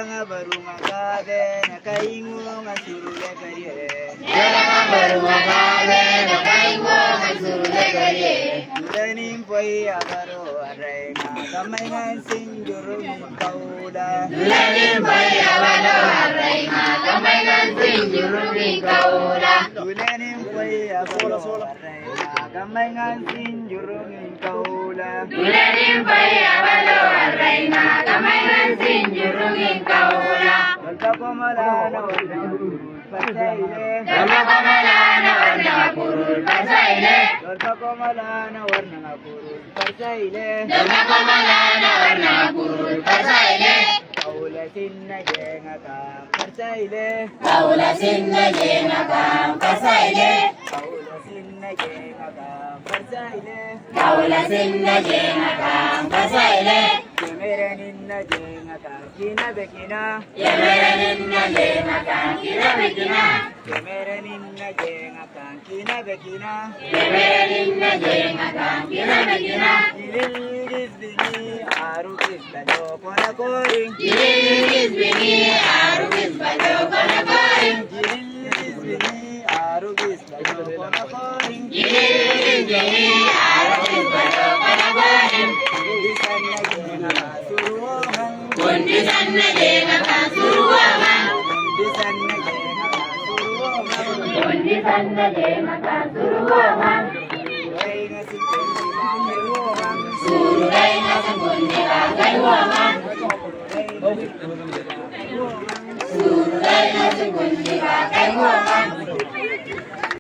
Jaranga barunga kade na kaingu ngasurule kariye. Jaranga barunga kade na kaingu ngasurule kariye. Tulanim poi abaro arenga kamay sinjurung kauda. Tulanim poi abaro arenga kamay sinjurung kauda. Tulanim poi abaro arenga kamay sinjurung kauda. Tulanim poi abaro arenga kamay sinjurung kauda. Kalpakomalana warna pasaile. Kalpakomalana warna purul pasaile. Kalpakomalana warna purul pasaile. Kalpakomalana warna purul pasaile. Kaula sinna jenga kam pasaile. Kaula sinna jenga kam pasaile. Kaula sinna jenga kam pasaile. Kaula sinna jenga kam pasaile. Yemere ninna jenga kam kina bekina. Yemere ninna jenga kam kina bekina. Yemere ninna jenga kam kina bekina. Yemere ninna jenga kam kina bekina. Gilis bini arugis balo kona koring. Gilis bini arugis balo kona koring. Gilis bini arugis balo kona koring. Gilis bini arugis balo kona koring. Kundi sanna jenga kasuruwaman. Kundi sanna jenga kasuruwaman. Surugai ngasang kundi kagai waman. Surugai ngasang kundi kagai waman.